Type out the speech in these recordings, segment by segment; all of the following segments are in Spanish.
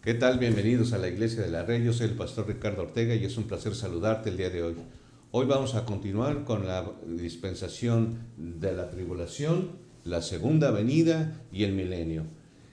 ¿Qué tal? Bienvenidos a la Iglesia de la Red. Yo soy el pastor Ricardo Ortega y es un placer saludarte el día de hoy. Hoy vamos a continuar con la dispensación de la tribulación, la segunda venida y el milenio.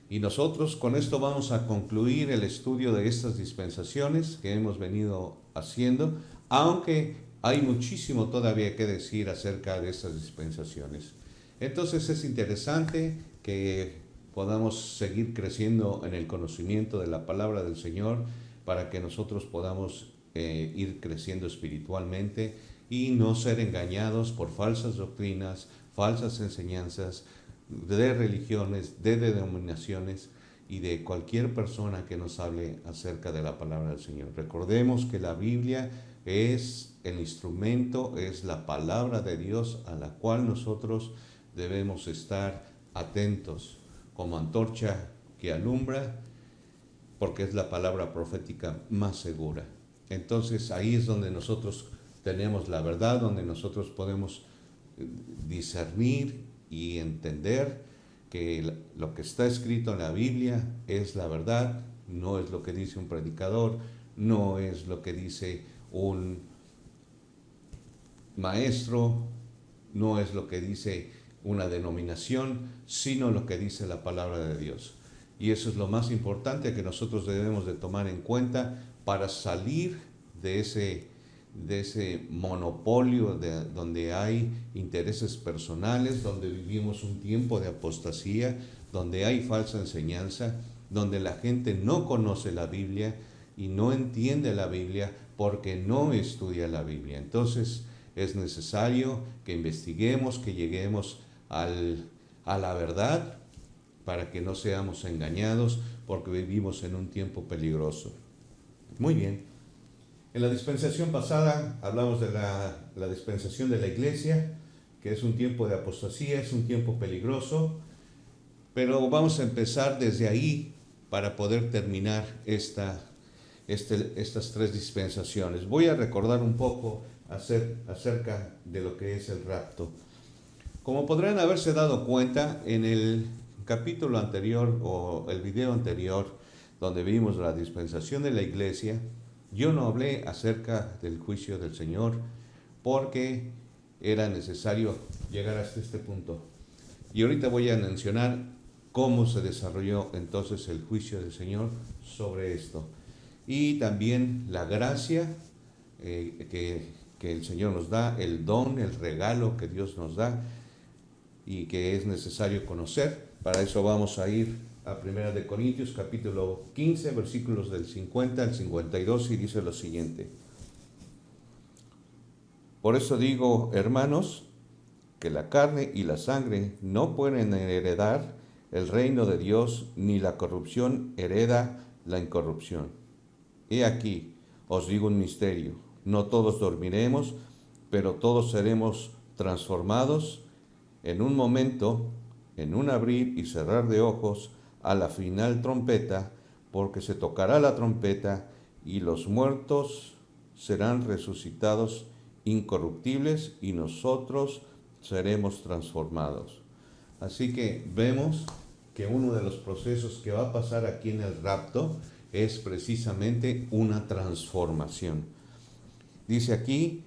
Y nosotros con esto vamos a concluir el estudio de estas dispensaciones que hemos venido haciendo, aunque hay muchísimo todavía que decir acerca de estas dispensaciones. Entonces es interesante que podamos seguir creciendo en el conocimiento de la palabra del Señor para que nosotros podamos ir creciendo espiritualmente y no ser engañados por falsas doctrinas, falsas enseñanzas de religiones, de denominaciones y de cualquier persona que nos hable acerca de la palabra del Señor. Recordemos que la Biblia es el instrumento, es la palabra de Dios a la cual nosotros debemos estar atentos como antorcha que alumbra, porque es la palabra profética más segura. Entonces ahí es donde nosotros tenemos la verdad, donde nosotros podemos discernir y entender que lo que está escrito en la Biblia es la verdad, no es lo que dice un predicador, no es lo que dice un maestro, no es lo que dice una denominación, sino lo que dice la palabra de Dios. Y eso es lo más importante que nosotros debemos de tomar en cuenta para salir de ese monopolio donde hay intereses personales, donde vivimos un tiempo de apostasía, donde hay falsa enseñanza, donde la gente no conoce la Biblia y no entiende la Biblia porque no estudia la Biblia. Entonces es necesario que investiguemos, que lleguemos a la verdad para que no seamos engañados porque vivimos en un tiempo peligroso. Muy bien. En la dispensación pasada hablamos de la dispensación de la iglesia, que es un tiempo de apostasía, es un tiempo peligroso, pero vamos a empezar desde ahí para poder terminar estas tres dispensaciones. Voy a recordar un poco acerca de lo que es el rapto. Como podrán haberse dado cuenta, en el capítulo anterior o el video anterior, donde vimos la dispensación de la iglesia, yo no hablé acerca del juicio del Señor porque era necesario llegar hasta este punto. Y ahorita voy a mencionar cómo se desarrolló entonces el juicio del Señor sobre esto. Y también la gracia que el Señor nos da, el don, el regalo que Dios nos da y que es necesario conocer. Para eso vamos a ir a 1 de Corintios capítulo 15, versículos del 50 al 52 y dice lo siguiente. Por eso digo, hermanos, que la carne y la sangre no pueden heredar el reino de Dios, ni la corrupción hereda la incorrupción. He aquí, os digo un misterio, no todos dormiremos, pero todos seremos transformados en un momento, en un abrir y cerrar de ojos, a la final trompeta, porque se tocará la trompeta y los muertos serán resucitados incorruptibles y nosotros seremos transformados. Así que vemos que uno de los procesos que va a pasar aquí en el rapto es precisamente una transformación. Dice aquí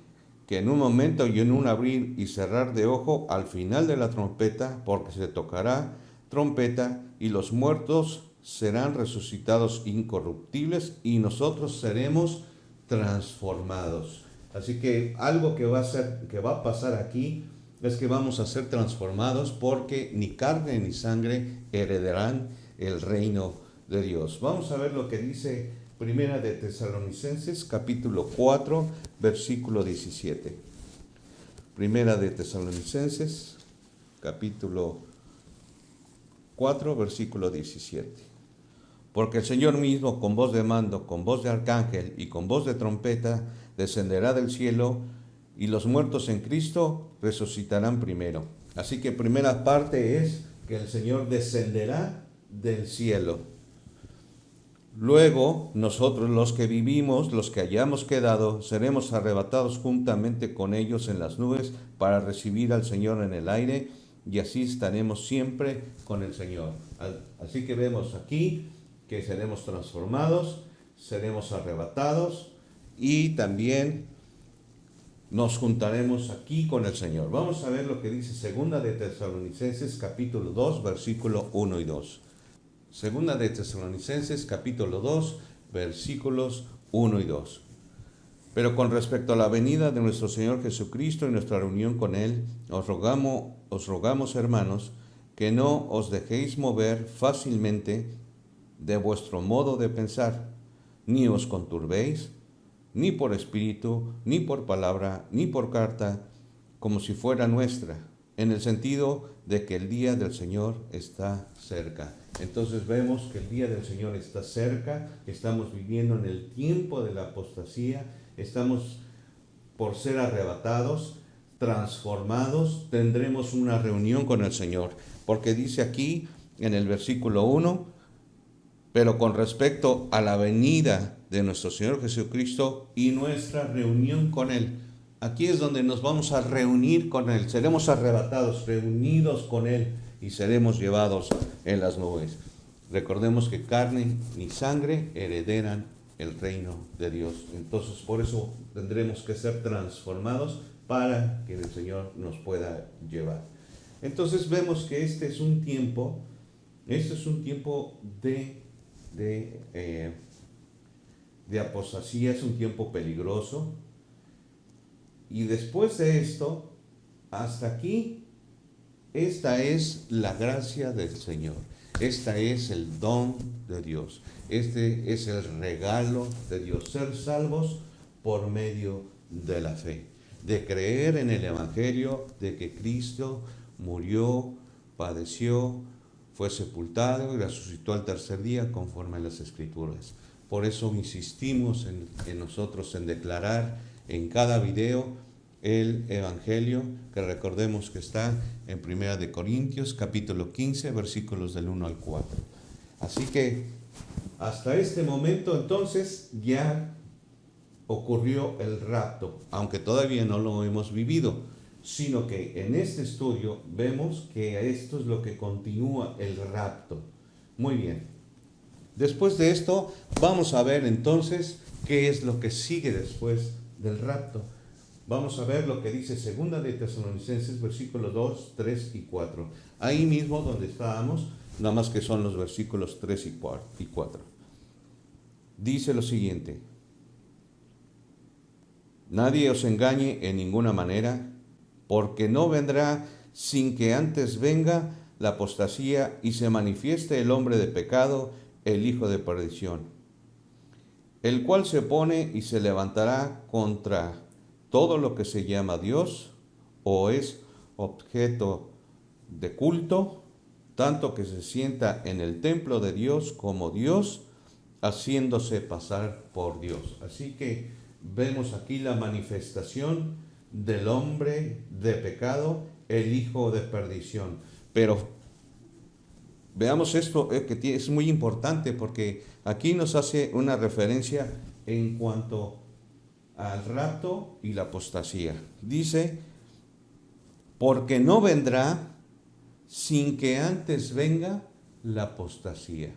que en un momento y en un abrir y cerrar de ojo al final de la trompeta, porque se tocará trompeta y los muertos serán resucitados incorruptibles y nosotros seremos transformados. Así que algo que va a pasar aquí es que vamos a ser transformados porque ni carne ni sangre heredarán el reino de Dios. Vamos a ver lo que dice Primera de Tesalonicenses, capítulo 4, versículo 17. Primera de Tesalonicenses, capítulo 4, versículo 17. Porque el Señor mismo, con voz de mando, con voz de arcángel y con voz de trompeta, descenderá del cielo, y los muertos en Cristo resucitarán primero. Así que primera parte es que el Señor descenderá del cielo. Luego, nosotros los que vivimos, los que hayamos quedado, seremos arrebatados juntamente con ellos en las nubes para recibir al Señor en el aire, y así estaremos siempre con el Señor. Así que vemos aquí que seremos transformados, seremos arrebatados y también nos juntaremos aquí con el Señor. Vamos a ver lo que dice Segunda de Tesalonicenses capítulo 2, versículo 1 y 2. Segunda de Tesalonicenses capítulo 2, versículos 1 y 2. Pero con respecto a la venida de nuestro Señor Jesucristo y nuestra reunión con Él, os rogamos, hermanos, que no os dejéis mover fácilmente de vuestro modo de pensar, ni os conturbéis, ni por espíritu, ni por palabra, ni por carta, como si fuera nuestra, en el sentido de que el día del Señor está cerca. Entonces vemos que el día del Señor está cerca, estamos viviendo en el tiempo de la apostasía, estamos por ser arrebatados, transformados, tendremos una reunión con el Señor, porque dice aquí en el versículo 1, pero con respecto a la venida de nuestro Señor Jesucristo y nuestra reunión con Él. Aquí es donde nos vamos a reunir con Él. Seremos arrebatados, reunidos con Él y seremos llevados en las nubes. Recordemos que carne ni sangre heredarán el reino de Dios. Entonces, por eso tendremos que ser transformados para que el Señor nos pueda llevar. Entonces, vemos que este es un tiempo de apostasía, es un tiempo peligroso. Y después de esto, hasta aquí, esta es la gracia del Señor. Esta es el don de Dios. Este es el regalo de Dios. Ser salvos por medio de la fe. De creer en el Evangelio, de que Cristo murió, padeció, fue sepultado y resucitó al tercer día conforme a las Escrituras. Por eso insistimos en nosotros en declarar en cada video el Evangelio, que recordemos que está en 1 de Corintios capítulo 15, versículos del 1 al 4. Así que hasta este momento entonces ya ocurrió el rapto, aunque todavía no lo hemos vivido, sino que en este estudio vemos que esto es lo que continúa el rapto. Muy bien. Después de esto, vamos a ver entonces qué es lo que sigue después del rapto. Vamos a ver lo que dice Segunda de Tesalonicenses, versículos 2, 3 y 4. Ahí mismo donde estábamos, nada más que son los versículos 3 y 4. Dice lo siguiente: nadie os engañe en ninguna manera, porque no vendrá sin que antes venga la apostasía y se manifieste el hombre de pecado, el hijo de perdición, el cual se opone y se levantará contra todo lo que se llama Dios o es objeto de culto, tanto que se sienta en el templo de Dios como Dios, haciéndose pasar por Dios. Así que vemos aquí la manifestación del hombre de pecado, el hijo de perdición. Pero veamos esto que es muy importante, porque aquí nos hace una referencia en cuanto al rapto y la apostasía. Dice, porque no vendrá sin que antes venga la apostasía.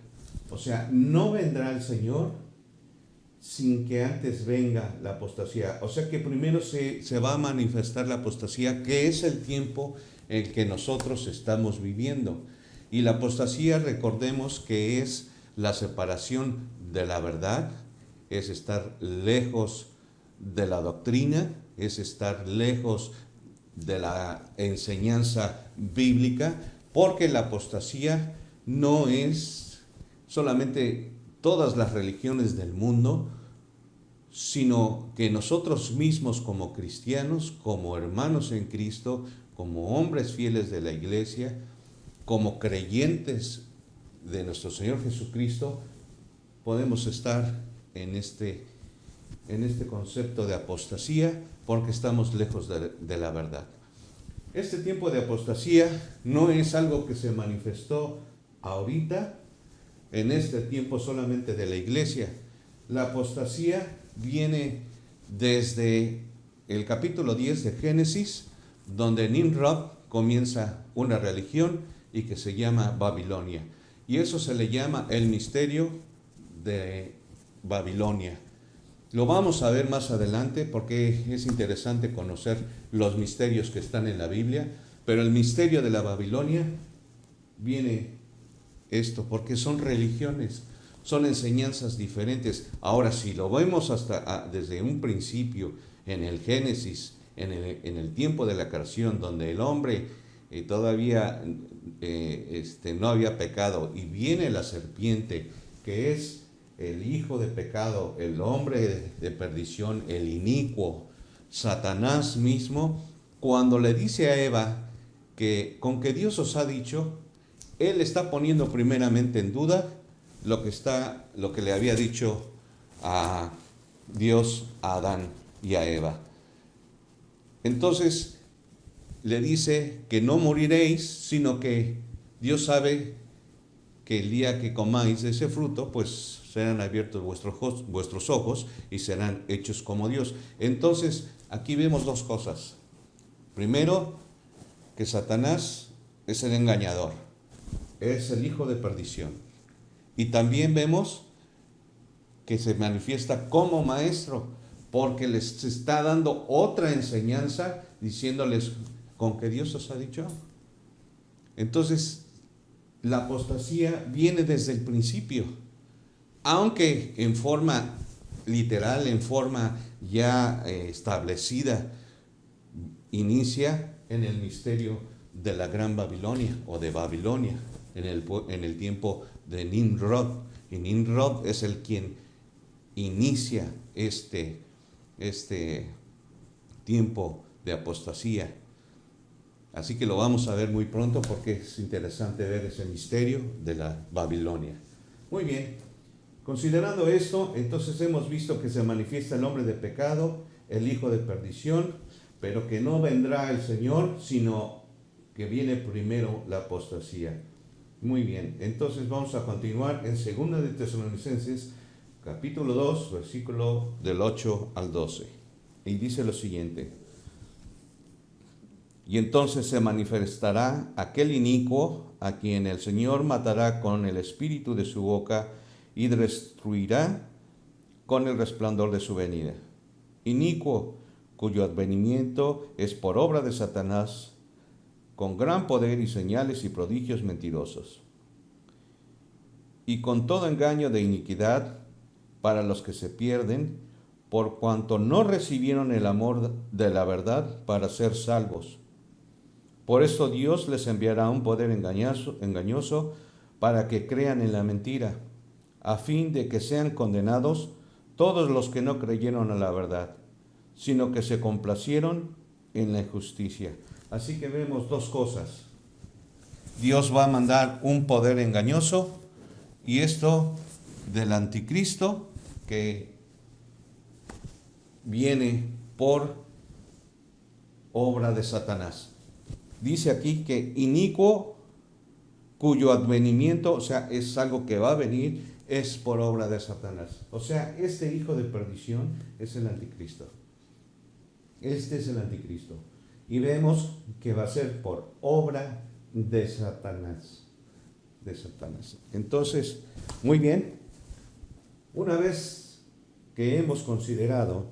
O sea, no vendrá el Señor sin que antes venga la apostasía. O sea que primero se va a manifestar la apostasía, que es el tiempo en que nosotros estamos viviendo. Y la apostasía, recordemos que es la separación de la verdad, es estar lejos de la doctrina, es estar lejos de la enseñanza bíblica, porque la apostasía no es solamente todas las religiones del mundo, sino que nosotros mismos como cristianos, como hermanos en Cristo, como hombres fieles de la iglesia, como creyentes de nuestro Señor Jesucristo, podemos estar en este concepto de apostasía porque estamos lejos de la verdad. Este tiempo de apostasía no es algo que se manifestó ahorita, en este tiempo solamente de la iglesia. La apostasía viene desde el capítulo 10 de Génesis, donde Nimrod comienza una religión y que se llama Babilonia. Y eso se le llama el misterio de Babilonia. Lo vamos a ver más adelante porque es interesante conocer los misterios que están en la Biblia, pero el misterio de la Babilonia viene esto, porque son religiones, son enseñanzas diferentes. Ahora, si lo vemos desde un principio, en el Génesis, en el tiempo de la creación, donde el hombre todavía no había pecado, y viene la serpiente, que es el hijo de pecado, el hombre de perdición, el inicuo, Satanás mismo, cuando le dice a Eva que con que Dios os ha dicho, él está poniendo primeramente en duda lo que le había dicho a Dios, a Adán y a Eva. Entonces le dice que no moriréis, sino que Dios sabe que el día que comáis de ese fruto, pues serán abiertos vuestros ojos y serán hechos como Dios. Entonces, aquí vemos dos cosas. Primero, que Satanás es el engañador, es el hijo de perdición. Y también vemos que se manifiesta como maestro, porque les está dando otra enseñanza, diciéndoles con que Dios os ha dicho. Entonces, la apostasía viene desde el principio, aunque en forma literal, en forma ya establecida, inicia en el misterio de la Gran Babilonia o de Babilonia, en el tiempo de Nimrod. Y Nimrod es el quien inicia este tiempo de apostasía. Así que lo vamos a ver muy pronto porque es interesante ver ese misterio de la Babilonia. Muy bien, considerando esto, entonces hemos visto que se manifiesta el hombre de pecado, el hijo de perdición, pero que no vendrá el Señor, sino que viene primero la apostasía. Muy bien, entonces vamos a continuar en 2 de Tesalonicenses, capítulo 2, versículo del 8 al 12. Y dice lo siguiente: y entonces se manifestará aquel inicuo a quien el Señor matará con el espíritu de su boca y destruirá con el resplandor de su venida. Inicuo, cuyo advenimiento es por obra de Satanás, con gran poder y señales y prodigios mentirosos, y con todo engaño de iniquidad para los que se pierden, por cuanto no recibieron el amor de la verdad para ser salvos. Por esto Dios les enviará un poder engañoso para que crean en la mentira, a fin de que sean condenados todos los que no creyeron a la verdad, sino que se complacieron en la injusticia. Así que vemos dos cosas. Dios va a mandar un poder engañoso, y esto del anticristo, que viene por obra de Satanás. Dice aquí que inicuo, cuyo advenimiento, o sea, es algo que va a venir, es por obra de Satanás. O sea, este hijo de perdición es el anticristo. Este es el anticristo. Y vemos que va a ser por obra de Satanás. De Satanás. Entonces, muy bien. Una vez que hemos considerado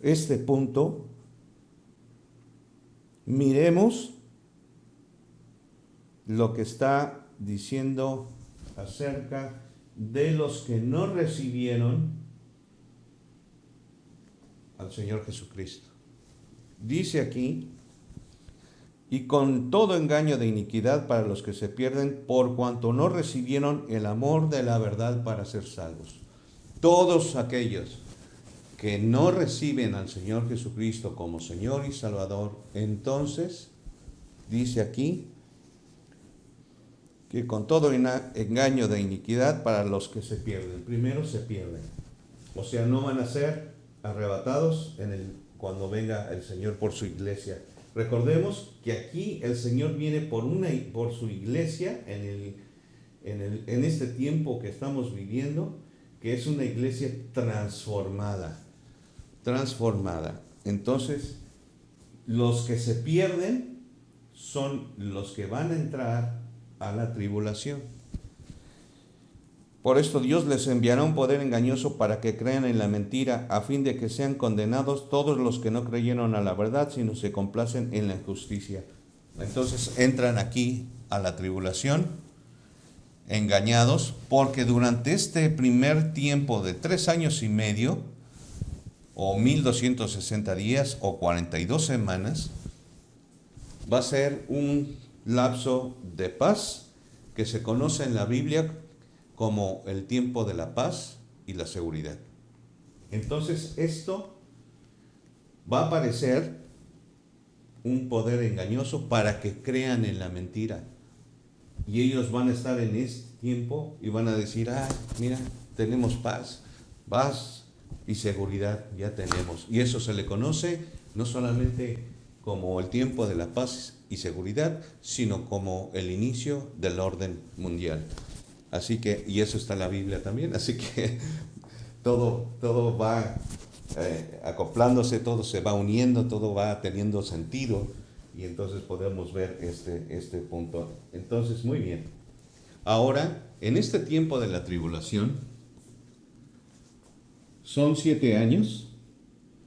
este punto, miremos lo que está diciendo acerca de los que no recibieron al Señor Jesucristo. Dice aquí: y con todo engaño de iniquidad para los que se pierden, por cuanto no recibieron el amor de la verdad para ser salvos. Todos aquellos que no reciben al Señor Jesucristo como Señor y Salvador, entonces, dice aquí, que con todo engaño de iniquidad para los que se pierden. Primero se pierden. O sea, no van a ser arrebatados cuando venga el Señor por su iglesia. Recordemos que aquí el Señor viene por su iglesia en este tiempo que estamos viviendo, que es una iglesia transformada. Entonces, los que se pierden son los que van a entrar a la tribulación. Por esto Dios les enviará un poder engañoso para que crean en la mentira, a fin de que sean condenados todos los que no creyeron a la verdad, sino se complacen en la injusticia. Entonces entran aquí a la tribulación, engañados, porque durante este primer tiempo de 3 años y medio, o 1260 días, o 42 semanas, va a ser un lapso de paz que se conoce en la Biblia como el tiempo de la paz y la seguridad. Entonces esto va a aparecer un poder engañoso para que crean en la mentira. Y ellos van a estar en este tiempo y van a decir, mira, tenemos paz y seguridad, ya tenemos. Y eso se le conoce no solamente como el tiempo de la paz y seguridad, sino como el inicio del orden mundial. Así que, y eso está en la Biblia también, así que todo va acoplándose, todo se va uniendo, todo va teniendo sentido, y entonces podemos ver este punto. Entonces, muy bien. Ahora, en este tiempo de la tribulación, son 7 años,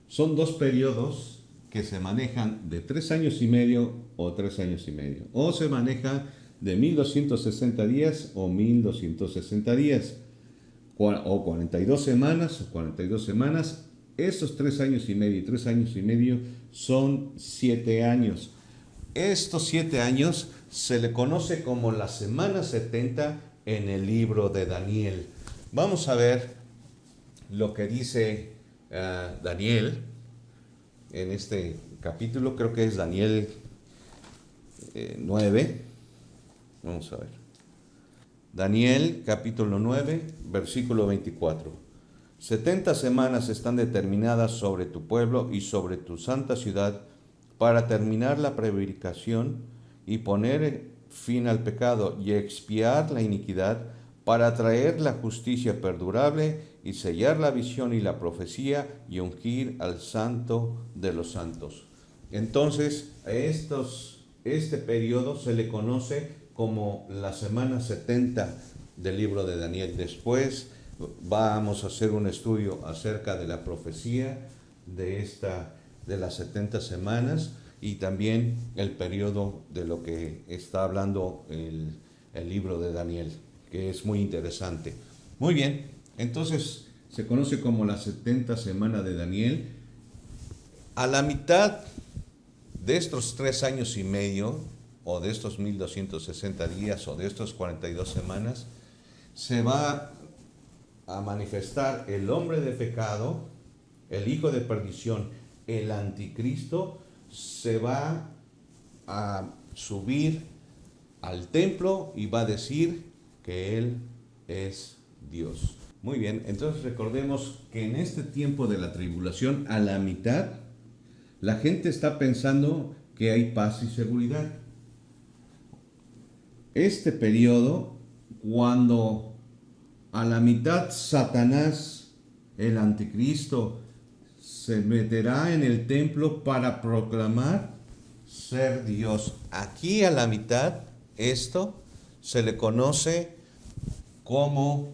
son 2 periodos que se manejan de 3 años y medio o 3 años y medio, o se maneja de 1260 días o 1260 días, o 42 semanas o 42 semanas. Esos 3 años y medio y 3 años y medio son 7 años. Estos 7 años se le conoce como la semana 70 en el libro de Daniel. Vamos a ver lo que dice Daniel en este capítulo, creo que es Daniel 9. Vamos a ver. Daniel capítulo 9, versículo 24. 70 semanas están determinadas sobre tu pueblo y sobre tu santa ciudad para terminar la prevaricación y poner fin al pecado y expiar la iniquidad, para traer la justicia perdurable y sellar la visión y la profecía y ungir al santo de los santos. Entonces, este periodo se le conoce como la semana 70 del libro de Daniel. Después vamos a hacer un estudio acerca de la profecía de las 70 semanas y también el periodo de lo que está hablando el libro de Daniel, que es muy interesante. Muy bien, entonces se conoce como la 70 semana de Daniel. A la mitad de estos 3 años y medio, o de estos 1260 días, o de estos 42 semanas, se va a manifestar el hombre de pecado, el hijo de perdición, el anticristo. Se va a subir al templo y va a decir que él es Dios. Muy bien, entonces recordemos que en este tiempo de la tribulación, a la mitad, la gente está pensando que hay paz y seguridad. Este periodo, cuando a la mitad Satanás, el anticristo, se meterá en el templo para proclamar ser Dios. Aquí a la mitad, esto se le conoce como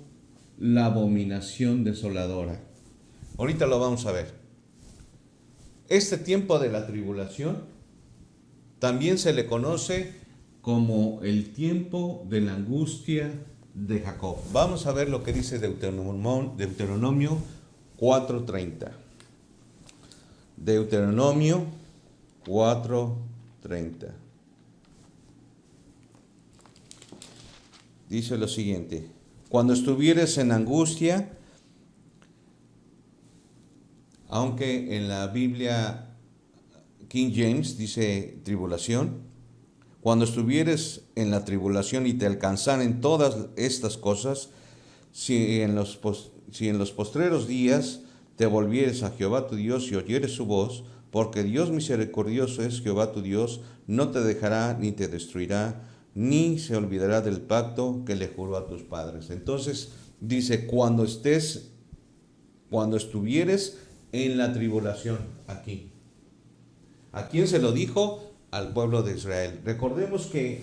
la abominación desoladora. Ahorita lo vamos a ver. Este tiempo de la tribulación también se le conoce como el tiempo de la angustia de Jacob. Vamos a ver lo que dice Deuteronomio 4:30. Deuteronomio 4:30. Dice lo siguiente: cuando estuvieres en angustia, aunque en la Biblia King James dice tribulación, cuando estuvieres en la tribulación y te alcanzaren todas estas cosas, si en los postreros días te volvieres a Jehová tu Dios y oyeres su voz, porque Dios misericordioso es Jehová tu Dios, no te dejará ni te destruirá, ni se olvidará del pacto que le juró a tus padres. Entonces dice, cuando estuvieres en la tribulación, aquí. ¿A quién se lo dijo? Al pueblo de Israel. Recordemos que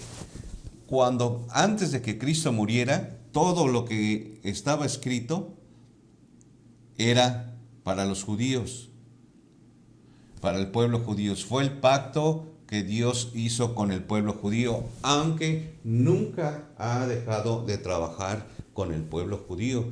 antes de que Cristo muriera, todo lo que estaba escrito era para los judíos, para el pueblo judío. Fue el pacto que Dios hizo con el pueblo judío, aunque nunca ha dejado de trabajar con el pueblo judío.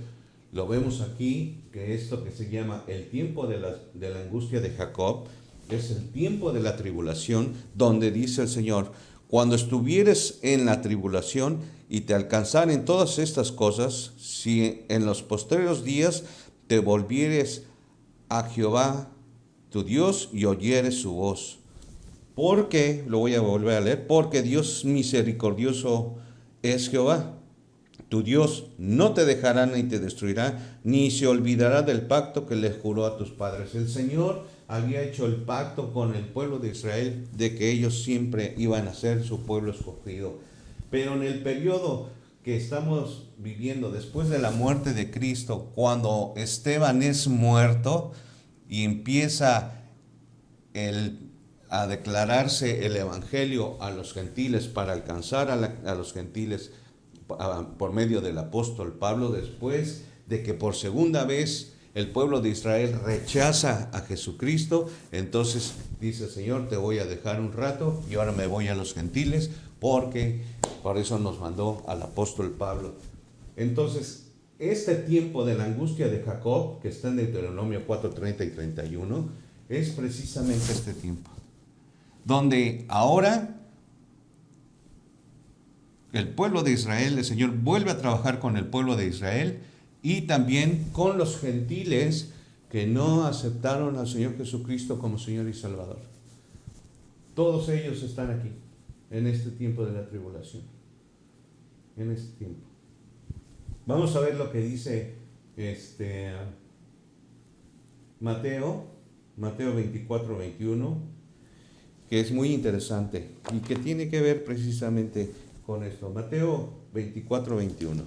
Lo vemos aquí, que esto que se llama el tiempo de la angustia de Jacob, es el tiempo de la tribulación, donde dice el Señor: cuando estuvieres en la tribulación y te alcanzaren todas estas cosas, si en los postreros días te volvieres a Jehová tu Dios y oyeres su voz. Porque, lo voy a volver a leer, porque Dios misericordioso es Jehová. Tu Dios no te dejará ni te destruirá, ni se olvidará del pacto que le juró a tus padres. El Señor había hecho el pacto con el pueblo de Israel de que ellos siempre iban a ser su pueblo escogido. Pero en el periodo que estamos viviendo después de la muerte de Cristo, cuando Esteban es muerto y empieza a declararse el evangelio a los gentiles para alcanzar a los gentiles por medio del apóstol Pablo, después de que por segunda vez el pueblo de Israel rechaza a Jesucristo, entonces dice: Señor, te voy a dejar un rato y ahora me voy a los gentiles, porque por eso nos mandó al apóstol Pablo. Entonces, este tiempo de la angustia de Jacob, que está en Deuteronomio 4:30 y 31, es precisamente este tiempo, donde ahora el pueblo de Israel, el Señor vuelve a trabajar con el pueblo de Israel y también con los gentiles que no aceptaron al Señor Jesucristo como Señor y Salvador. Todos ellos están aquí, en este tiempo de la tribulación, en este tiempo. Vamos a ver lo que dice Mateo 24:21, que es muy interesante y que tiene que ver precisamente con esto. Mateo 24:21.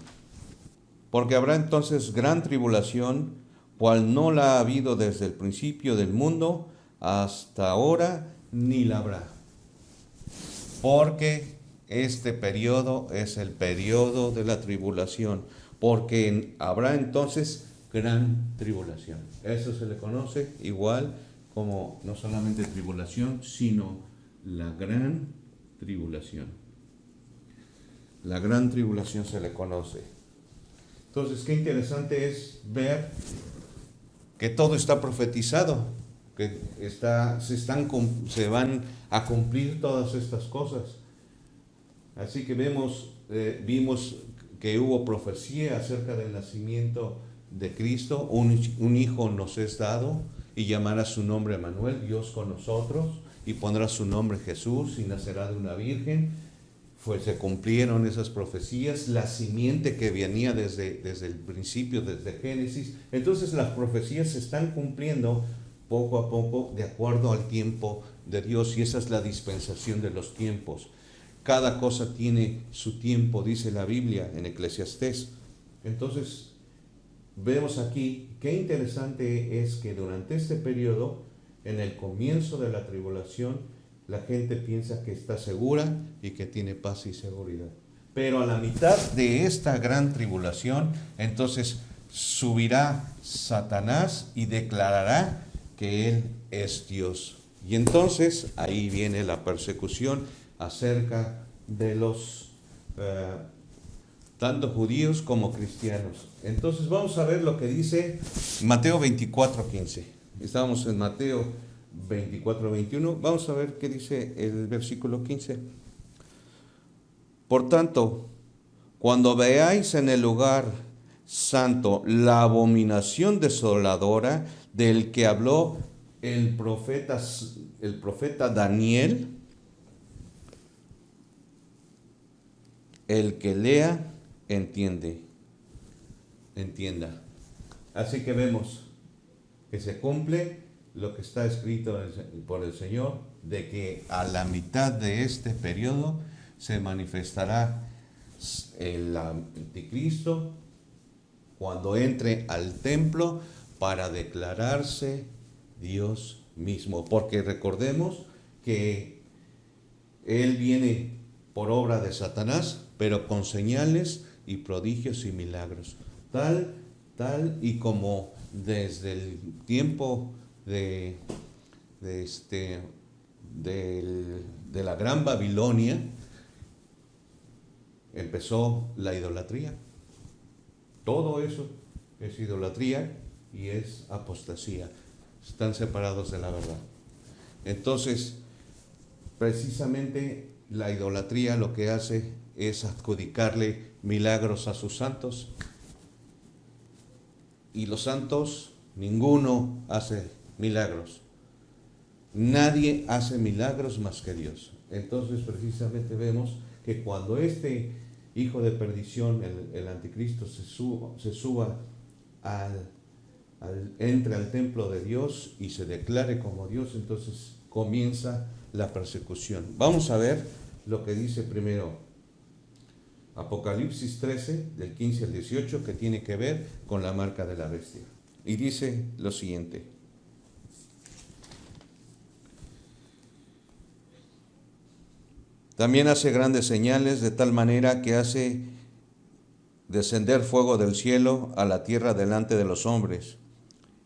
Porque habrá entonces gran tribulación, cual no la ha habido desde el principio del mundo hasta ahora, ni la habrá. Porque este periodo es el periodo de la tribulación, porque habrá entonces gran tribulación. Eso se le conoce igual como no solamente tribulación, sino la gran tribulación. La gran tribulación se le conoce. Entonces, qué interesante es ver que todo está profetizado, que se van a cumplir todas estas cosas. Así que vimos que hubo profecía acerca del nacimiento de Cristo. Un hijo nos es dado y llamará su nombre Emmanuel, Dios con nosotros, y pondrá su nombre Jesús, y nacerá de una virgen. Se cumplieron esas profecías, la simiente que venía desde el principio, desde Génesis. Entonces las profecías se están cumpliendo poco a poco de acuerdo al tiempo de Dios, y esa es la dispensación de los tiempos. Cada cosa tiene su tiempo, dice la Biblia en Eclesiastés. Entonces vemos aquí qué interesante es que durante este periodo, en el comienzo de la tribulación, la gente piensa que está segura y que tiene paz y seguridad. Pero a la mitad de esta gran tribulación, entonces subirá Satanás y declarará que Él es Dios. Y entonces ahí viene la persecución acerca de los tanto judíos como cristianos. Entonces vamos a ver lo que dice Mateo 24:15. Estábamos en Mateo 24:21. Vamos a ver qué dice el versículo 15. Por tanto, cuando veáis en el lugar santo la abominación desoladora del que habló el profeta Daniel, el que lea, entienda. Así que vemos que se cumple lo que está escrito por el Señor, de que a la mitad de este periodo se manifestará el anticristo cuando entre al templo para declararse Dios mismo. Porque recordemos que Él viene por obra de Satanás, pero con señales y prodigios y milagros. Tal y como desde el tiempo de la Gran Babilonia empezó la idolatría. Todo eso es idolatría y es apostasía. Están separados de la verdad. Entonces, precisamente la idolatría lo que hace es adjudicarle milagros a sus santos. Y los santos, ninguno hace milagros. Nadie hace milagros más que Dios. Entonces, precisamente vemos que cuando este hijo de perdición, el anticristo, se suba entre al templo de Dios y se declare como Dios, entonces comienza la persecución. Vamos a ver lo que dice primero Apocalipsis 13, del 15 al 18, que tiene que ver con la marca de la bestia. Y dice lo siguiente: también hace grandes señales, de tal manera que hace descender fuego del cielo a la tierra delante de los hombres,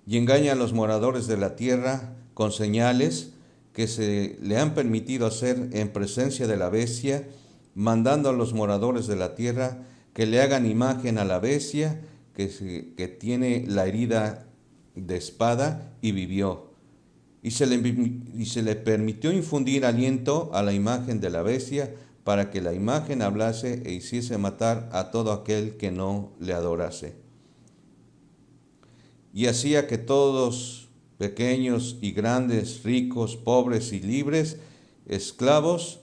y engaña a los moradores de la tierra con señales que se le han permitido hacer en presencia de la bestia, mandando a los moradores de la tierra que le hagan imagen a la bestia que tiene la herida de espada y vivió. Y se le permitió infundir aliento a la imagen de la bestia para que la imagen hablase e hiciese matar a todo aquel que no le adorase. Y hacía que todos, pequeños y grandes, ricos, pobres y libres, esclavos,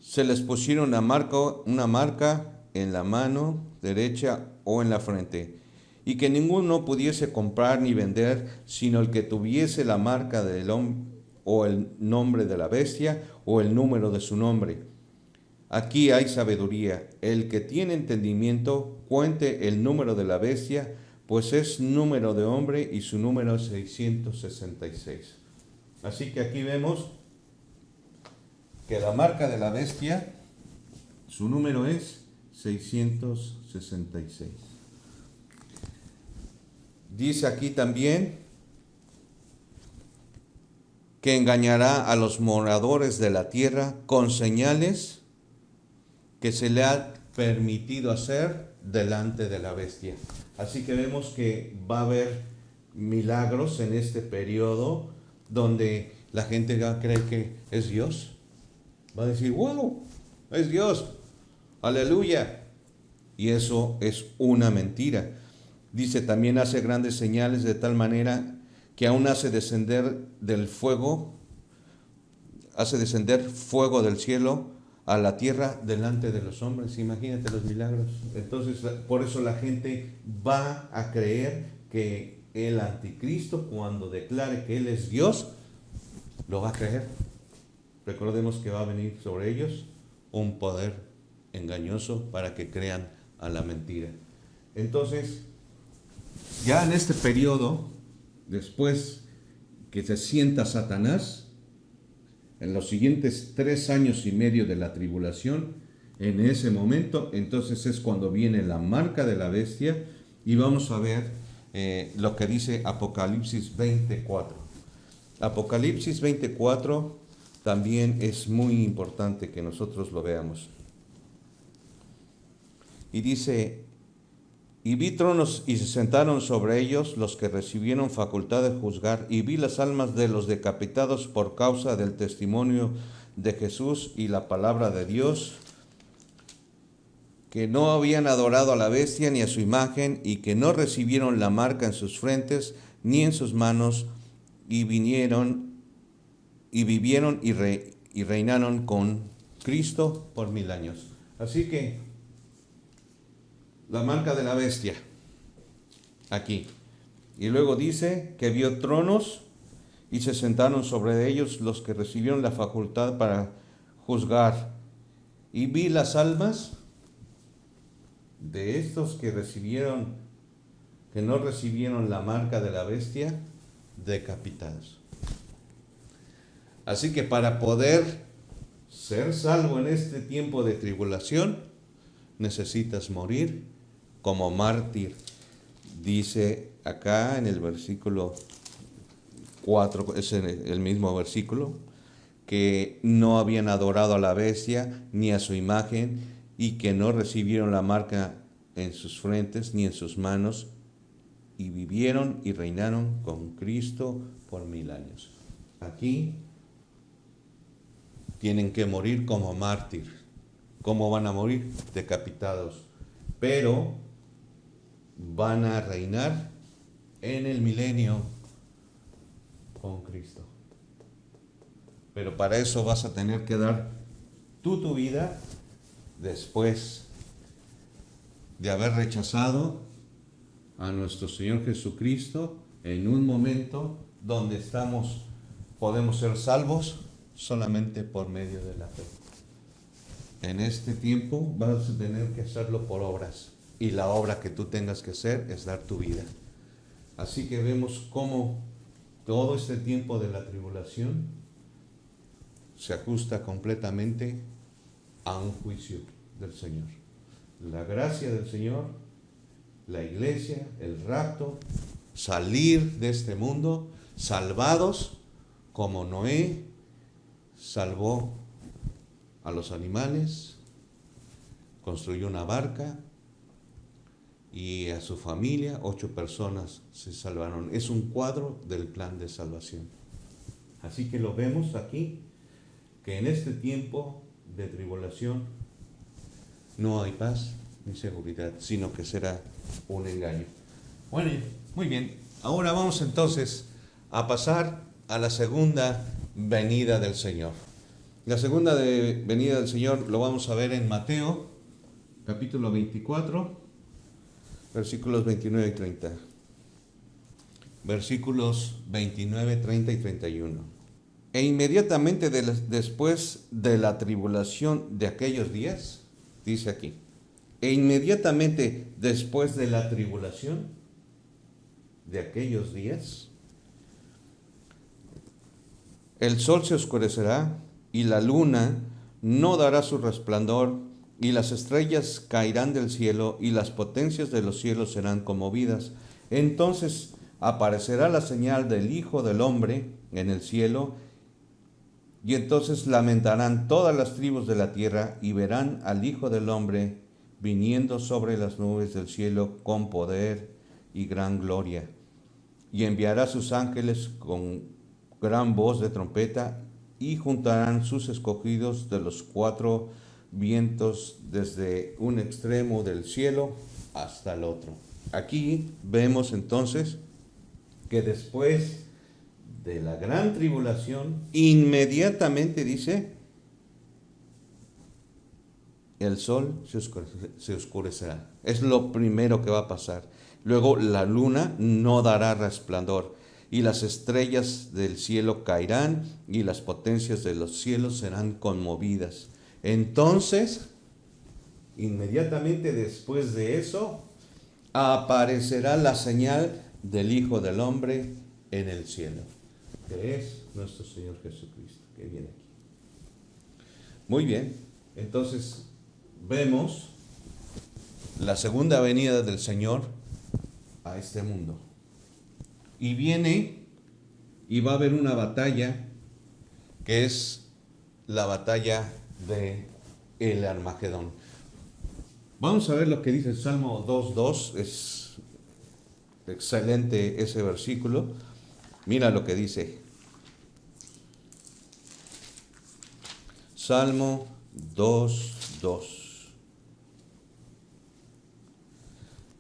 se les pusiera una marca en la mano derecha o en la frente, y que ninguno pudiese comprar ni vender, sino el que tuviese la marca del hombre, o el nombre de la bestia, o el número de su nombre. Aquí hay sabiduría. El que tiene entendimiento, cuente el número de la bestia, pues es número de hombre y su número es 666. Así que aquí vemos que la marca de la bestia, su número es 666. Dice aquí también que engañará a los moradores de la tierra con señales que se le ha permitido hacer delante de la bestia. Así que vemos que va a haber milagros en este periodo donde la gente va a creer que es Dios. Va a decir, wow, es Dios, aleluya. Y eso es una mentira. Dice, también hace grandes señales de tal manera que aún hace descender fuego del cielo a la tierra delante de los hombres. Imagínate los milagros. Entonces, por eso la gente va a creer que el anticristo, cuando declare que él es Dios, lo va a creer. Recordemos que va a venir sobre ellos un poder engañoso para que crean a la mentira. Entonces, ya en este periodo, después que se sienta Satanás, en los siguientes 3 años y medio de la tribulación, en ese momento, entonces es cuando viene la marca de la bestia, y vamos a ver lo que dice Apocalipsis 24. Apocalipsis 24 también es muy importante que nosotros lo veamos. Y dice, y vi tronos y se sentaron sobre ellos los que recibieron facultad de juzgar, y vi las almas de los decapitados por causa del testimonio de Jesús y la palabra de Dios, que no habían adorado a la bestia ni a su imagen, y que no recibieron la marca en sus frentes ni en sus manos, y vivieron y reinaron con Cristo por 1000 años. Así que la marca de la bestia, aquí. Y luego dice que vio tronos y se sentaron sobre ellos los que recibieron la facultad para juzgar. Y vi las almas de estos que no recibieron la marca de la bestia, decapitados. Así que para poder ser salvo en este tiempo de tribulación, necesitas morir como mártir. Dice acá en el versículo 4, es el mismo versículo, que no habían adorado a la bestia ni a su imagen y que no recibieron la marca en sus frentes ni en sus manos, y vivieron y reinaron con Cristo por 1000 años. Aquí tienen que morir como mártir. ¿Cómo van a morir? Decapitados. Pero van a reinar en el milenio con Cristo. Pero para eso vas a tener que dar tu vida después de haber rechazado a nuestro Señor Jesucristo en un momento donde podemos ser salvos solamente por medio de la fe. En este tiempo vas a tener que hacerlo por obras, y la obra que tú tengas que hacer es dar tu vida. Así que vemos cómo todo este tiempo de la tribulación se ajusta completamente a un juicio del Señor. La gracia del Señor, la iglesia, el rapto, salir de este mundo salvados como Noé salvó a los animales, construyó una barca y a su familia, 8 personas se salvaron. Es un cuadro del plan de salvación. Así que lo vemos aquí, que en este tiempo de tribulación no hay paz ni seguridad, sino que será un engaño. Bueno, muy bien. Ahora vamos entonces a pasar a la segunda venida del Señor. La segunda venida del Señor lo vamos a ver en Mateo, capítulo 24, versículos 29 y 30. Versículos 29, 30 y 31. E inmediatamente después de la tribulación de aquellos días, dice aquí, e inmediatamente después de la tribulación de aquellos días, el sol se oscurecerá y la luna no dará su resplandor, y las estrellas caerán del cielo, y las potencias de los cielos serán conmovidas. Entonces aparecerá la señal del Hijo del Hombre en el cielo, y entonces lamentarán todas las tribus de la tierra, y verán al Hijo del Hombre viniendo sobre las nubes del cielo con poder y gran gloria. Y enviará sus ángeles con gran voz de trompeta, y juntarán sus escogidos de los 4 vientos desde un extremo del cielo hasta el otro. Aquí vemos entonces que después de la gran tribulación, inmediatamente dice, el sol se oscurecerá. Es lo primero que va a pasar. Luego la luna no dará resplandor, y las estrellas del cielo caerán, y las potencias de los cielos serán conmovidas. Entonces, inmediatamente después de eso, aparecerá la señal del Hijo del Hombre en el cielo, que es nuestro Señor Jesucristo, que viene aquí. Muy bien, entonces vemos la segunda venida del Señor a este mundo. Y viene y va a haber una batalla, que es la batalla de el Armagedón. Vamos a ver lo que dice el Salmo 2:2. Es excelente ese versículo. Mira lo que dice. Salmo 2:2.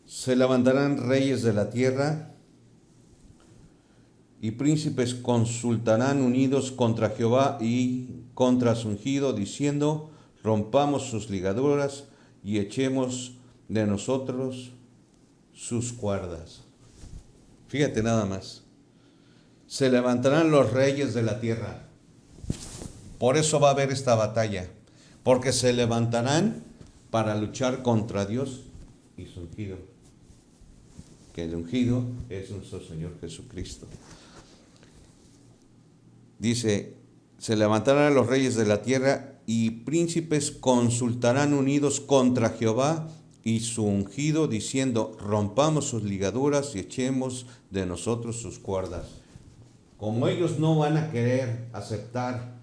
Se levantarán reyes de la tierra, y príncipes consultarán unidos contra Jehová y contra su ungido, diciendo, rompamos sus ligaduras y echemos de nosotros sus cuerdas. Fíjate nada más. Se levantarán los reyes de la tierra. Por eso va a haber esta batalla, porque se levantarán para luchar contra Dios y su ungido, que el ungido es nuestro Señor Jesucristo. Dice, se levantarán los reyes de la tierra y príncipes consultarán unidos contra Jehová y su ungido, diciendo, rompamos sus ligaduras y echemos de nosotros sus cuerdas. Como ellos no van a querer aceptar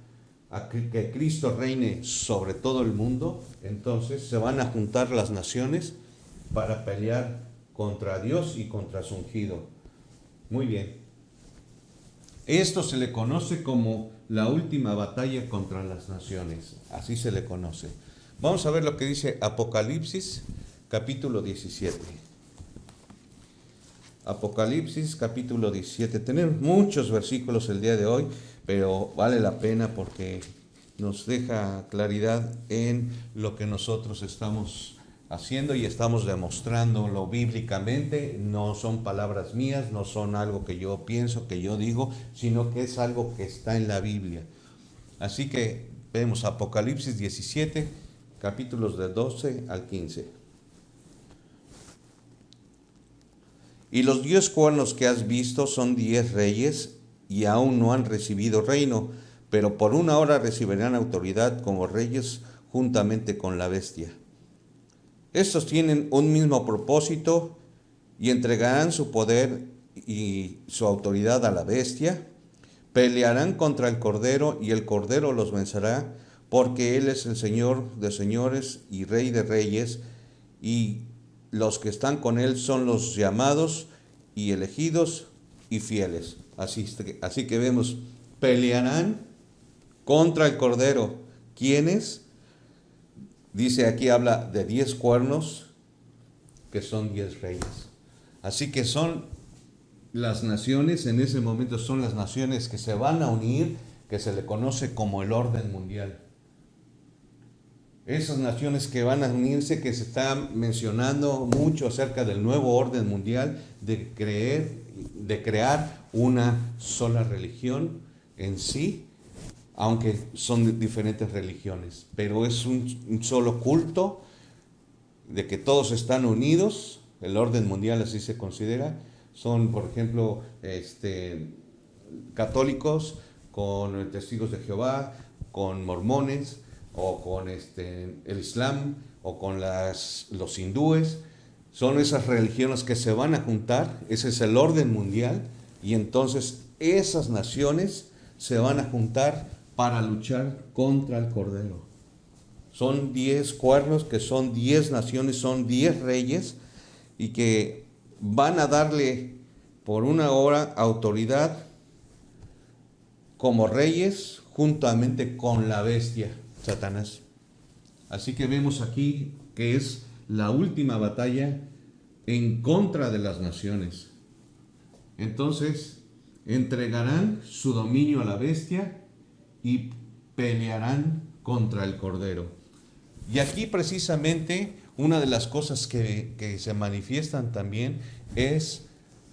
que Cristo reine sobre todo el mundo, entonces se van a juntar las naciones para pelear contra Dios y contra su ungido. Muy bien. Esto se le conoce como la última batalla contra las naciones. Así se le conoce. Vamos a ver lo que dice Apocalipsis, capítulo 17. Apocalipsis, capítulo 17. Tenemos muchos versículos el día de hoy, pero vale la pena porque nos deja claridad en lo que nosotros estamos haciendo y estamos demostrándolo bíblicamente. No son palabras mías, no son algo que yo pienso, que yo digo, sino que es algo que está en la Biblia. Así que vemos Apocalipsis 17, capítulos de 12 al 15. Y los 10 cuernos que has visto son 10 reyes y aún no han recibido reino, pero por una hora recibirán autoridad como reyes juntamente con la bestia. Estos tienen un mismo propósito y entregarán su poder y su autoridad a la bestia. Pelearán contra el Cordero y el Cordero los vencerá, porque Él es el Señor de señores y Rey de reyes, y los que están con Él son los llamados y elegidos y fieles. Así que vemos, pelearán contra el Cordero. ¿Quiénes? Dice aquí, habla de 10 cuernos, que son 10 reyes. Así que son las naciones, en ese momento son las naciones que se van a unir, que se le conoce como el orden mundial. Esas naciones que van a unirse, que se está mencionando mucho acerca del nuevo orden mundial, de crear una sola religión en sí, aunque son diferentes religiones, pero es un solo culto, de que todos están unidos. El orden mundial así se considera. Son, por ejemplo, católicos con testigos de Jehová, con mormones, o con el Islam, o con los hindúes. Son esas religiones que se van a juntar. Ese es el orden mundial, y entonces esas naciones se van a juntar para luchar contra el Cordero. Son 10 cuernos, que son 10 naciones, son 10 reyes, y que van a darle por una hora autoridad como reyes juntamente con la bestia, Satanás. Así que vemos aquí que es la última batalla en contra de las naciones. Entonces, entregarán su dominio a la bestia y pelearán contra el Cordero. Y aquí precisamente una de las cosas que se manifiestan también es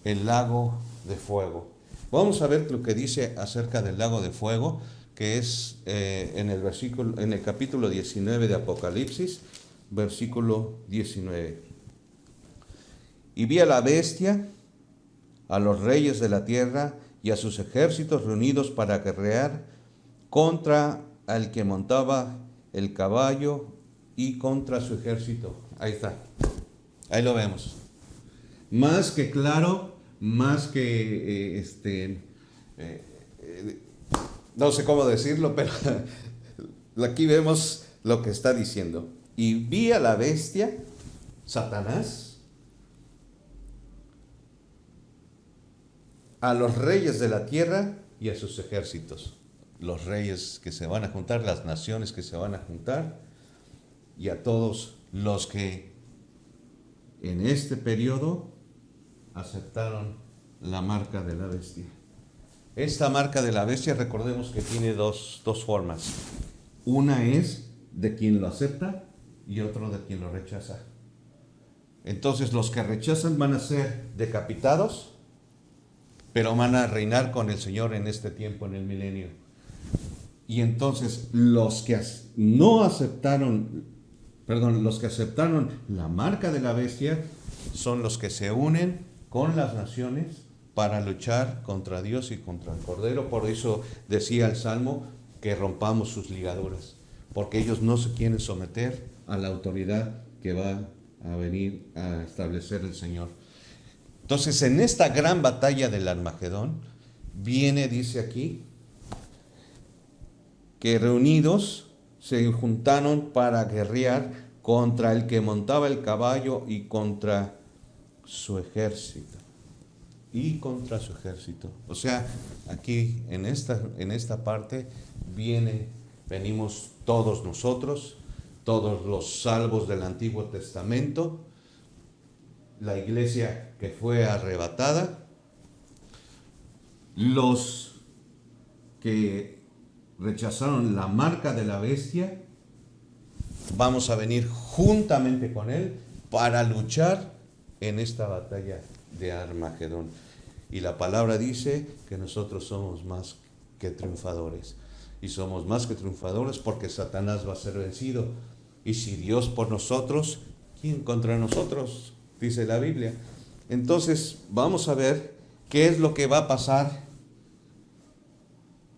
el lago de fuego. Vamos a ver lo que dice acerca del lago de fuego, que es en el capítulo 19 de Apocalipsis, versículo 19. Y vi a la bestia, a los reyes de la tierra y a sus ejércitos reunidos para guerrear contra el que montaba el caballo y contra su ejército. Ahí está, ahí lo vemos. Más que claro, más que no sé cómo decirlo, pero aquí vemos lo que está diciendo. Y vi a la bestia, Satanás, a los reyes de la tierra y a sus ejércitos. Los reyes que se van a juntar, las naciones que se van a juntar, y a todos los que en este periodo aceptaron la marca de la bestia. Esta marca de la bestia, recordemos que tiene dos formas. Una es de quien lo acepta y otro de quien lo rechaza. Entonces los que rechazan van a ser decapitados, pero van a reinar con el Señor en este tiempo, en el milenio. Y entonces los que aceptaron la marca de la bestia son los que se unen con las naciones para luchar contra Dios y contra el Cordero. Por eso decía el Salmo que rompamos sus ligaduras, porque ellos no se quieren someter a la autoridad que va a venir a establecer el Señor. Entonces, en esta gran batalla del Armagedón, viene, dice aquí, que reunidos se juntaron para guerrear contra el que montaba el caballo y contra su ejército. Y contra su ejército. O sea, aquí en esta parte venimos todos nosotros, todos los salvos del Antiguo Testamento, la iglesia que fue arrebatada, los que rechazaron la marca de la bestia, vamos a venir juntamente con él para luchar en esta batalla de Armagedón. Y la palabra dice que nosotros somos más que triunfadores. Y somos más que triunfadores porque Satanás va a ser vencido. Y si Dios por nosotros, ¿quién contra nosotros? Dice la Biblia. Entonces vamos a ver qué es lo que va a pasar.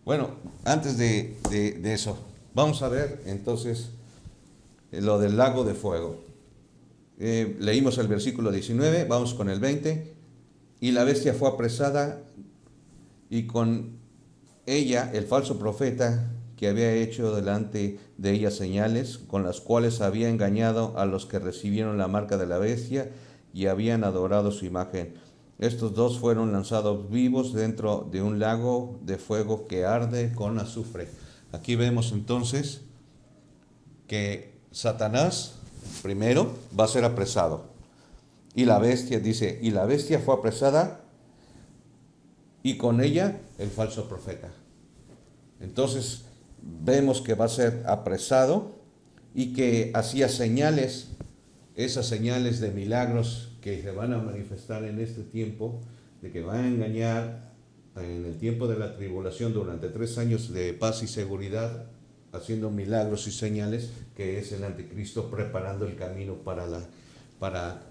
Bueno, antes de eso, vamos a ver entonces lo del lago de fuego. Leímos el versículo 19, vamos con el 20. Y la bestia fue apresada y con ella el falso profeta que había hecho delante de ella señales con las cuales había engañado a los que recibieron la marca de la bestia y habían adorado su imagen. Estos dos fueron lanzados vivos dentro de un lago de fuego que arde con azufre. Aquí vemos entonces que Satanás primero va a ser apresado. Y la bestia, dice, y la bestia fue apresada y con ella el falso profeta. Entonces vemos que va a ser apresado y que hacía señales, esas señales de milagros que se van a manifestar en este tiempo, de que van a engañar en el tiempo de la tribulación durante 3 años de paz y seguridad, haciendo milagros y señales, que es el anticristo preparando el camino para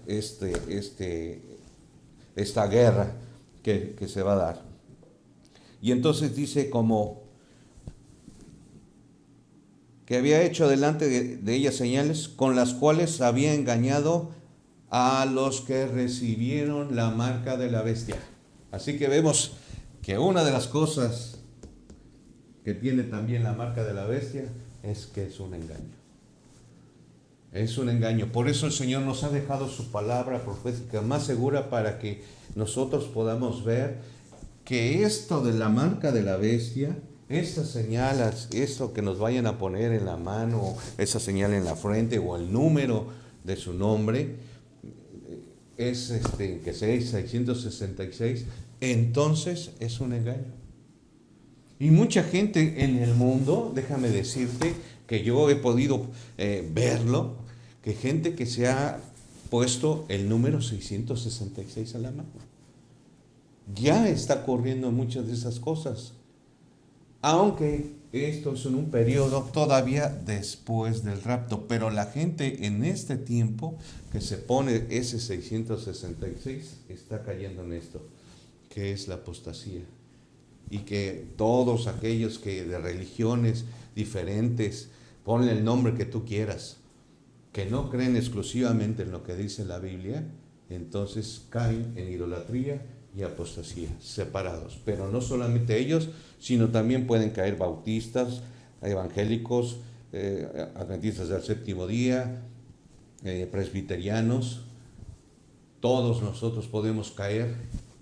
esta guerra que se va a dar. Y entonces dice como que había hecho delante de ella señales con las cuales había engañado a los que recibieron la marca de la bestia. Así que vemos que una de las cosas que tiene también la marca de la bestia es que es un engaño. Es un engaño. Por eso el Señor nos ha dejado su palabra profética más segura para que nosotros podamos ver que esto de la marca de la bestia, estas señales, esto que nos vayan a poner en la mano, esa señal en la frente o el número de su nombre, es que 666, entonces es un engaño. Y mucha gente en el mundo, déjame decirte que yo he podido verlo, que gente que se ha puesto el número 666 a la mano. Ya está ocurriendo muchas de esas cosas. Aunque esto es en un periodo todavía después del rapto, pero la gente en este tiempo que se pone ese 666 está cayendo en esto, que es la apostasía. Y que todos aquellos que de religiones diferentes, ponle el nombre que tú quieras, que no creen exclusivamente en lo que dice la Biblia, entonces caen en idolatría y apostasía, separados. Pero no solamente ellos, sino también pueden caer bautistas, evangélicos, adventistas del séptimo día, presbiterianos. Todos nosotros podemos caer